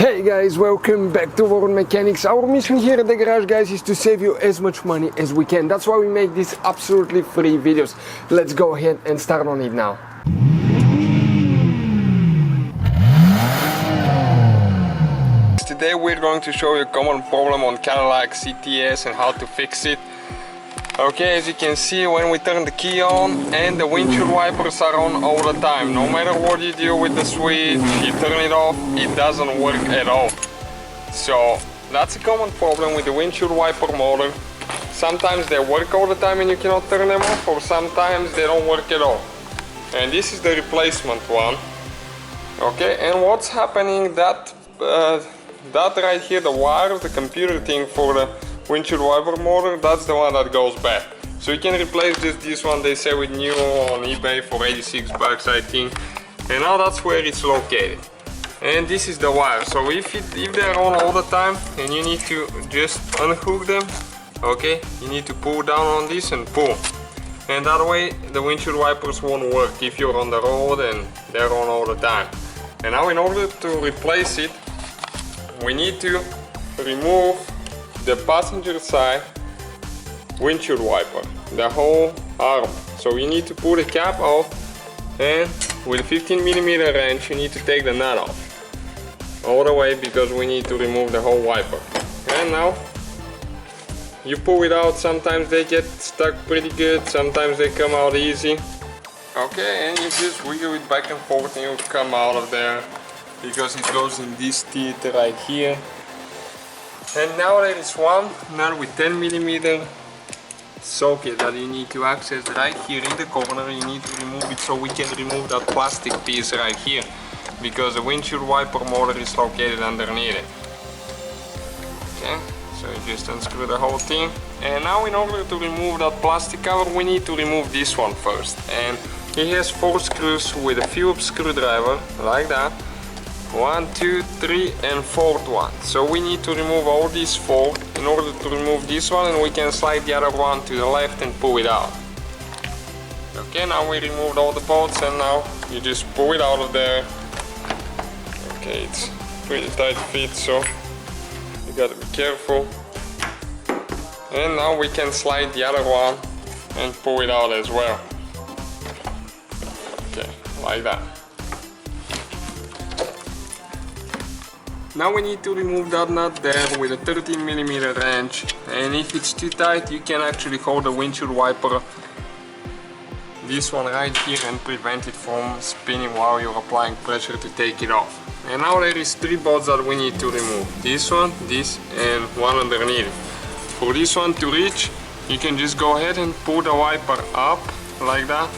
Hey guys, welcome back to World Mechanics. Our mission here at the garage, guys, is to save you as much money as we can. That's why we make these absolutely free videos. Let's go ahead and start on it now. Today we're going to show you a common problem on Cadillac CTS and how to fix it. Okay, as you can see, when we turn the key on and the windshield wipers are on all the time, no matter what you do with the switch, you turn it off, it doesn't work at all. So that's a common problem with the windshield wiper motor. Sometimes they work all the time and you cannot turn them off, or sometimes they don't work at all. And this is the replacement one. Okay, and what's happening, that right here, the wires, the computer thing for the windshield wiper motor, that's the one that goes bad. So you can replace just this one, they say with new on eBay for 86 bucks, I think. And now that's where it's located. And this is the wire. So if they're on all the time and you need to just unhook them, okay, you need to pull down on this and pull. And that way the windshield wipers won't work if you're on the road and they're on all the time. And now in order to replace it, we need to remove the passenger side windshield wiper, the whole arm. So you need to pull the cap off, and with a 15mm wrench you need to take the nut off all the way, because we need to remove the whole wiper. And now you pull it out. Sometimes they get stuck pretty good, sometimes they come out easy. Okay, and you just wiggle it back and forth and you'll come out of there, because it goes in this teeth right here. And now there is one nut with 10mm socket that you need to access right here in the corner. You need to remove it so we can remove that plastic piece right here, because the windshield wiper motor is located underneath it. Okay, so you just unscrew the whole thing. And now in order to remove that plastic cover, we need to remove this one first. And it has 4 screws with a Phillips screwdriver, like that. 1, 2, 3 and 4th one. So we need to remove all these 4 in order to remove this one, and we can slide the other one to the left and pull it out. Okay, now we removed all the bolts, and now you just pull it out of there. Okay, it's pretty tight fit, so you gotta be careful. And now we can slide the other one and pull it out as well. Okay, like that. Now we need to remove that nut there with a 13mm wrench, and if it's too tight you can actually hold the windshield wiper, this one right here, and prevent it from spinning while you're applying pressure to take it off. And now there is 3 bolts that we need to remove. This one, this, and one underneath. For this one to reach, you can just go ahead and pull the wiper up like that.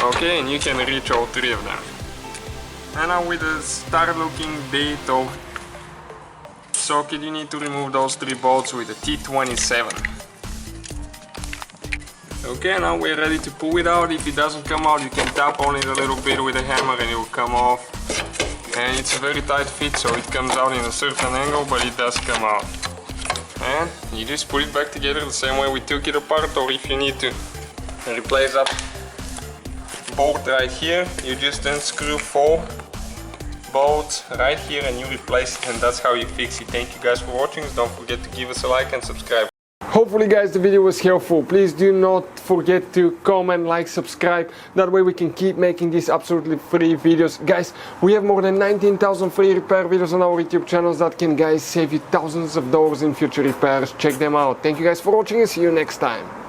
Okay, and you can reach all 3 of them. And now with the star looking bit of socket, you need to remove those 3 bolts with a T27. Okay, now we're ready to pull it out. If it doesn't come out, you can tap on it a little bit with a hammer and it will come off. And it's a very tight fit, so it comes out in a certain angle, but it does come out. And you just put it back together the same way we took it apart, or if you need to replace that bolt right here, you just unscrew 4 bolts right here and you replace it, and that's how you fix it. Thank you guys for watching. Don't forget to give us a like and subscribe. Hopefully guys the video was helpful. Please do not forget to comment, like, subscribe. That way we can keep making these absolutely free videos. Guys, we have more than 19,000 free repair videos on our YouTube channels that can, guys, save you thousands of dollars in future repairs. Check them out. Thank you guys for watching and see you next time.